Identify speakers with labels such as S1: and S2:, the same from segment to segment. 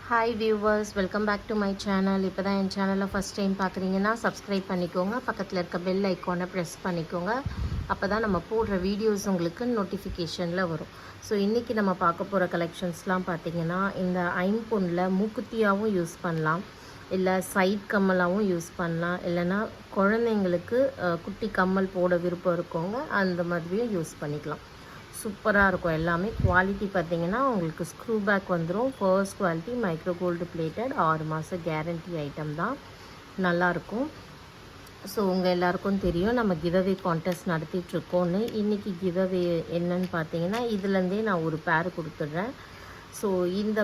S1: Hi viewers, welcome back to my channel. இப்போ தான் என் சேனலை ஃபஸ்ட் டைம் பார்க்குறீங்கன்னா சப்ஸ்கிரைப் பண்ணிக்கோங்க. பக்கத்தில் இருக்க பெல் ஐக்கானை ப்ரெஸ் பண்ணிக்கோங்க. அப்போ தான் நம்ம போடுற வீடியோஸ் உங்களுக்கு நோட்டிஃபிகேஷனில் வரும். ஸோ இன்றைக்கி நம்ம பார்க்க போகிற கலெக்ஷன்ஸ்லாம் பார்த்திங்கன்னா, இந்த ஐம்பொன்னில் மூக்குத்தியாகவும் யூஸ் பண்ணலாம், இல்லை சைட் கம்மலாகவும் யூஸ் பண்ணலாம், இல்லைனா குழந்தைங்களுக்கு குட்டி கம்மல் போட விருப்பம் இருக்கவங்க அந்த மாதிரியும் யூஸ் பண்ணிக்கலாம். சூப்பராக இருக்கும். எல்லாமே குவாலிட்டி பார்த்திங்கன்னா உங்களுக்கு ஸ்க்ரூ பேக் வந்துடும். First quality micro gold plated 6 மாதம் கேரண்டி ஐட்டம் தான். நல்லாயிருக்கும். ஸோ உங்கள் எல்லாருக்கும் தெரியும் நம்ம கிவ்அவே கான்டெஸ்ட் நடத்திட்டுருக்கோன்னு. இன்றைக்கி கிவ்அவே என்னன்னு பார்த்தீங்கன்னா, இதுலேருந்தே நான் ஒரு பேர் கொடுத்துட்றேன். ஸோ இந்த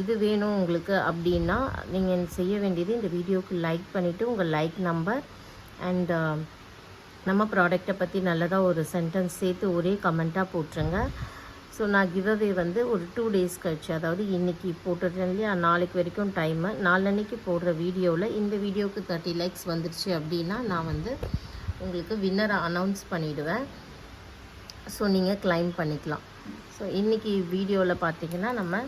S1: இது வேணும் உங்களுக்கு அப்படின்னா நீங்கள் செய்ய வேண்டியது இந்த வீடியோவுக்கு லைக் பண்ணிவிட்டு உங்கள் லைக் நம்பர் அண்ட் நம்ம ப்ராடக்டை பற்றி நல்லதாக ஒரு சென்டென்ஸ் சேர்த்து ஒரே கமெண்ட்டாக போட்டுருங்க. ஸோ நான் கிவ்அவே வந்து ஒரு 2 டேஸ் கழிச்சு, அதாவது இன்றைக்கி போட்டுடுறேன் இல்லையா, நாளைக்கு வரைக்கும் டைமு. நாளன்னைக்கு போடுற வீடியோவில் இந்த வீடியோவுக்கு 30 லைக்ஸ் வந்துடுச்சு அப்படின்னா நான் வந்து உங்களுக்கு வின்னரை அனௌன்ஸ் பண்ணிவிடுவேன். ஸோ நீங்கள் கிளைம் பண்ணிக்கலாம். ஸோ இன்றைக்கி வீடியோவில் பார்த்திங்கன்னா நம்ம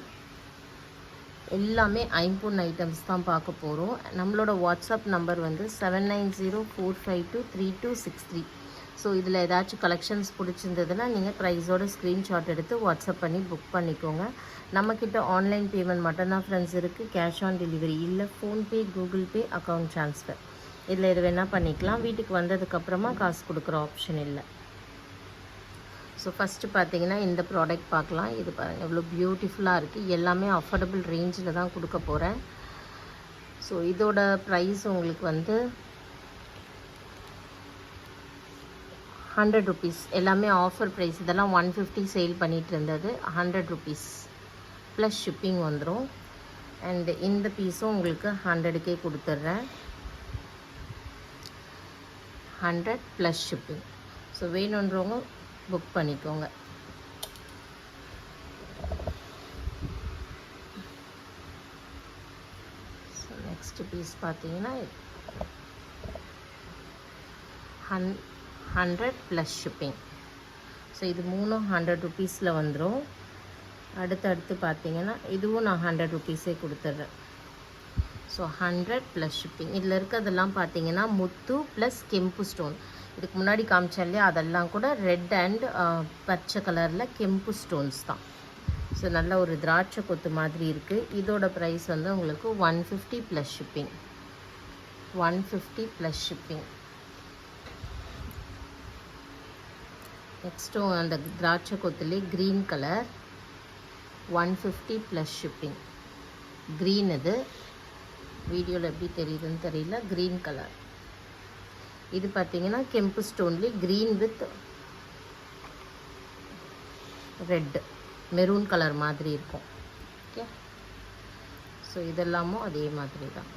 S1: எல்லாமே ஐம்பொன் ஐட்டம்ஸ் தான் பார்க்க போகிறோம். நம்மளோட வாட்ஸ்அப் நம்பர் வந்து 7904523263. ஸோ இதில் ஏதாச்சும் கலெக்ஷன்ஸ் பிடிச்சிருந்ததுன்னா நீங்கள் ப்ரைஸோட ஸ்க்ரீன்ஷாட் எடுத்து வாட்ஸ்அப் பண்ணி புக் பண்ணிக்கோங்க. நம்மக்கிட்ட ஆன்லைன் பேமெண்ட் மட்டும்தான் ஃப்ரெண்ட்ஸ் இருக்குது. கேஷ் ஆன் டெலிவரி இல்லை. PhonePe, Google Pay, account transfer இதில் எது வேணால் பண்ணிக்கலாம். வீட்டுக்கு வந்ததுக்கப்புறமா காசு கொடுக்குற ஆப்ஷன் இல்லை. ஸோ ஃபஸ்ட்டு பார்த்தீங்கன்னா இந்த ப்ராடக்ட் பார்க்கலாம். இது பாருங்கள் எவ்வளோ பியூட்டிஃபுல்லாக இருக்குது. எல்லாமே அஃபோர்டபுள் ரேஞ்சில் தான் கொடுக்க போகிறேன். ஸோ இதோட ப்ரைஸ் உங்களுக்கு வந்து 100 ருபீஸ். எல்லாமே ஆஃபர் ப்ரைஸ். இதெல்லாம் 150 சேல் பண்ணிகிட்டு இருந்தது. 100 ருபீஸ் ப்ளஸ் ஷிப்பிங் வந்துடும். அண்ட் இந்த பீஸும் உங்களுக்கு 100க்கே கொடுத்துட்றேன். 100 ப்ளஸ் ஷிப்பிங். ஸோ வேணுன்றவங்க புக் பண்ணிக்கோங்க. ஸோ நெக்ஸ்ட் பீஸ் பார்த்தீங்கன்னா 100 ப்ளஸ் ஷிப்பிங். ஸோ இது 3 100 ருபீஸில் வந்துடும். அடுத்து பார்த்தீங்கன்னா இதுவும் நான் 100 ருபீஸே கொடுத்துட்றேன். So 100 plus shipping. இதில் இருக்கிறதெல்லாம் பார்த்தீங்கன்னா முத்து ப்ளஸ் கெம்பு ஸ்டோன். இதுக்கு முன்னாடி காமிச்சேன் இல்லையா, அதெல்லாம் கூட ரெட் அண்ட் பச்சை கலரில் கெம்பு ஸ்டோன்ஸ் தான். ஸோ நல்ல ஒரு திராட்சை கொத்து மாதிரி இருக்குது. இதோட ப்ரைஸ் வந்து உங்களுக்கு 150 ப்ளஸ் ஷிப்பிங். 150 plus shipping. நெக்ஸ்ட்டும் அந்த திராட்சை கொத்துலேயே green colour 150 plus shipping. Green இது வீடியோவில் எப்படி தெரியுதுன்னு தெரியல. Green colour. இது பார்த்தீங்கன்னா கெம்பு ஸ்டோன்லேயே green with red maroon colour மாதிரி இருக்கும். ஓகே. ஸோ இதெல்லாமும் அதே மாதிரி தான்.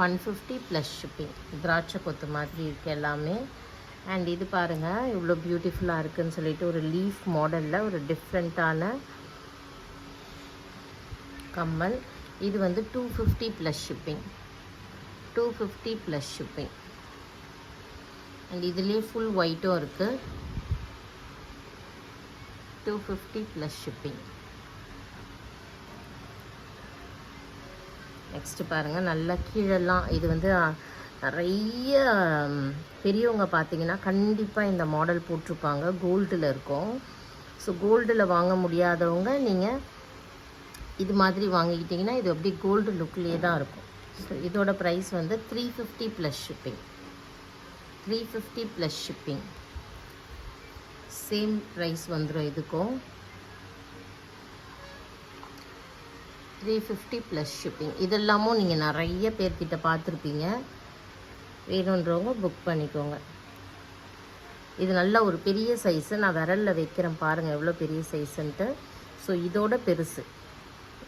S1: 150 ப்ளஸ் ஷிப்பிங். திராட்சை கொத்து மாதிரி இருக்குது எல்லாமே. அண்ட் இது பாருங்கள் இவ்வளோ பியூட்டிஃபுல்லாக இருக்குதுன்னு சொல்லிட்டு ஒரு லீஃப் மாடலில் ஒரு டிஃப்ரெண்ட்டான கம்மல். இது வந்து 250 plus shipping. 250 plus shipping. And இதுலேயே ஃபுல் ஒயிட்டும் இருக்குது. 250 ப்ளஸ் ஷிப்பிங். நெக்ஸ்ட்டு பாருங்கள் நல்லா கீழெல்லாம் இது வந்து நிறைய பெரியவங்க பார்த்தீங்கன்னா கண்டிப்பாக இந்த மாடல் போட்டிருப்பாங்க. கோல்டில் இருக்கும். ஸோ கோல்டில் வாங்க முடியாதவங்க நீங்கள் இது மாதிரி வாங்கிக்கிட்டிங்கன்னா இது அப்படியே கோல்டு லுக்லேயே தான் இருக்கும். ஸோ இதோட ப்ரைஸ் வந்து 350 plus shipping. 350 plus shipping. Same price வந்துடும் இதுக்கும். 350 ப்ளஸ் ஷிப்பிங். இதெல்லாமும் நீங்கள் நிறைய பேர்கிட்ட பார்த்துருப்பீங்க. வேணுன்றவங்க புக் பண்ணிக்கோங்க. இது நல்ல ஒரு பெரிய சைஸு. நான் விரலில் வைக்கிறேன் பாருங்கள் எவ்வளோ பெரிய சைஸுன்ட்டு. ஸோ இதோட பெருசு.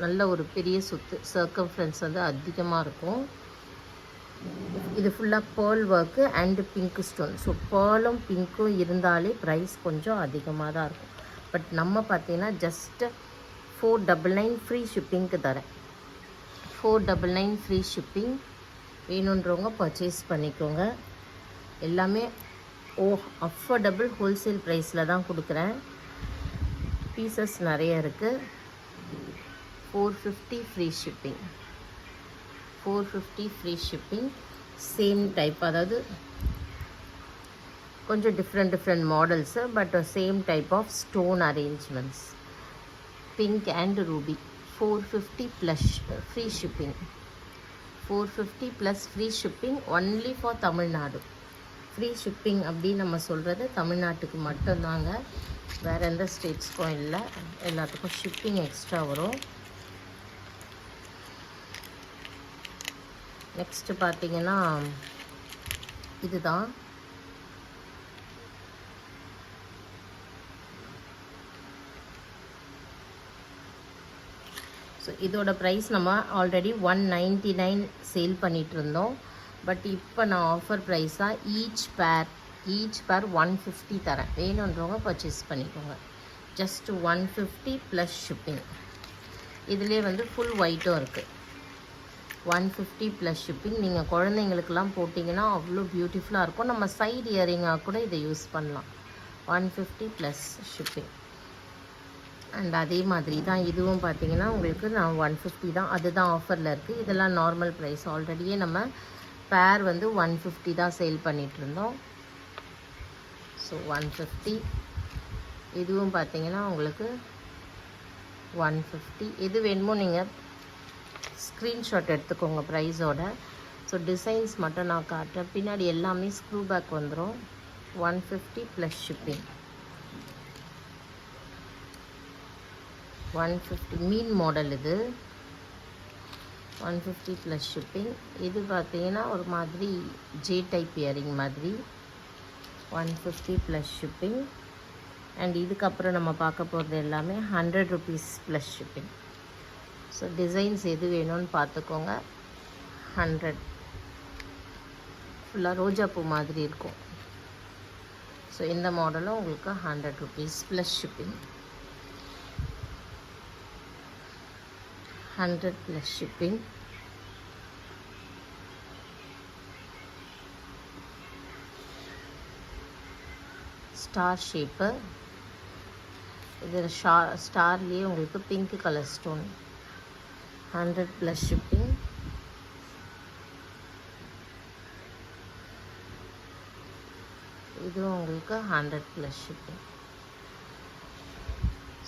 S1: நல்ல ஒரு பெரிய சுத்து சர்க்கம்ஃபரன்ஸ் வந்து அதிகமாக இருக்கும். இது ஃபுல்லாக pearl work and pink stone. So பேர்லும் பிங்க்கும் இருந்தாலே ப்ரைஸ் கொஞ்சம் அதிகமாக தான் இருக்கும். பட் நம்ம பார்த்தீங்கன்னா ஜஸ்ட்டு 499 ஃப்ரீ ஷிப்பிங்க்கு தரேன். 499 ஃப்ரீ ஷிப்பிங். வேணுன்றவங்க பர்ச்சேஸ் பண்ணிக்கோங்க. எல்லாமே அஃபோர்டபுள் ஹோல்சேல் ப்ரைஸில் தான் கொடுக்குறேன். பீசஸ் நிறைய இருக்குது. 450 free shipping. 450 free shipping. Same type, அதாவது கொஞ்சம் different models, but same type of stone arrangements. Pink and ruby. 450 plus free shipping. 450 plus free shipping only for Tamil Nadu. Free shipping அப்படின்னு நம்ம சொல்கிறது தமிழ்நாட்டுக்கு மட்டும்தாங்க, வேறு எந்த ஸ்டேட்ஸ்க்கும் இல்லை. எல்லாத்துக்கும் ஷிப்பிங் எக்ஸ்ட்ரா வரும். நெக்ஸ்ட்டு பார்த்தீங்கன்னா இதுதான். ஸோ இதோட ப்ரைஸ் நம்ம ஆல்ரெடி 199 சேல் பண்ணிகிட்டு இருந்தோம். பட் இப்போ நான் ஆஃபர் ப்ரைஸாக ஈச் பேர் 150 தரேன். வேணுன்றவங்க பர்ச்சேஸ் பண்ணிக்கோங்க. Just 150 plus shipping. இதிலே வந்து ஃபுல் ஒயிட்டும் இருக்குது. 150 ப்ளஸ் ஷிப்பிங். நீங்கள் குழந்தைங்களுக்கெல்லாம் போட்டிங்கன்னா அவ்வளோ பியூட்டிஃபுல்லாக இருக்கும். நம்ம சைடு இயரிங்காக கூட இதை யூஸ் பண்ணலாம். 150 ப்ளஸ் ஷிப்பிங். அண்ட் அதே மாதிரி தான் இதுவும் பார்த்தீங்கன்னா உங்களுக்கு நான் 150 தான், அதுதான் ஆஃபரில் இருக்குது. இதெல்லாம் நார்மல் ப்ரைஸ். ஆல்ரெடியே நம்ம பேர் வந்து 150 தான் சேல் பண்ணிகிட்ருந்தோம். ஸோ 150. இதுவும் பார்த்தீங்கன்னா உங்களுக்கு 150. எது வேணுமோ நீங்கள் ஸ்க்ரீன்ஷாட் எடுத்துக்கோங்க ப்ரைஸோட. ஸோ டிசைன்ஸ் மட்டும் நான் காட்டுறேன். பின்னாடி எல்லாமே ஸ்க்ரூ பேக் வந்துடும். 150 ப்ளஸ் ஷிப்பிங். 150 மீன் மாடல் இது. 150 ப்ளஸ் ஷிப்பிங். இது பார்த்தீங்கன்னா ஒரு மாதிரி ஜே டைப் இயரிங் மாதிரி. 150 ப்ளஸ் ஷிப்பிங். அண்ட் இதுக்கப்புறம் நம்ம பார்க்க போகிறது எல்லாமே 100 rupees plus shipping. So designs எது வேணும்னு பார்த்துக்கோங்க. 100 ஃபுல்லாக ரோஜா பூ மாதிரி இருக்கும். ஸோ இந்த மாடலும் உங்களுக்கு 100 rupees plus shipping. 100 plus shipping. Star shape. இதில் ஸ்டார்லேயே உங்களுக்கு pink colour stone. 100 plus shipping. இதுவும் உங்களுக்கு 100 ப்ளஸ் ஷிப்பிங்.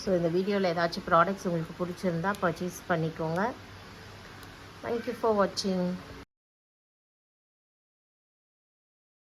S1: ஸோ இந்த வீடியோவில் ஏதாச்சும் ப்ராடக்ட்ஸ் உங்களுக்கு பிடிச்சிருந்தா பர்ச்சேஸ் பண்ணிக்கோங்க. தேங்க்யூ ஃபார் வாட்சிங்.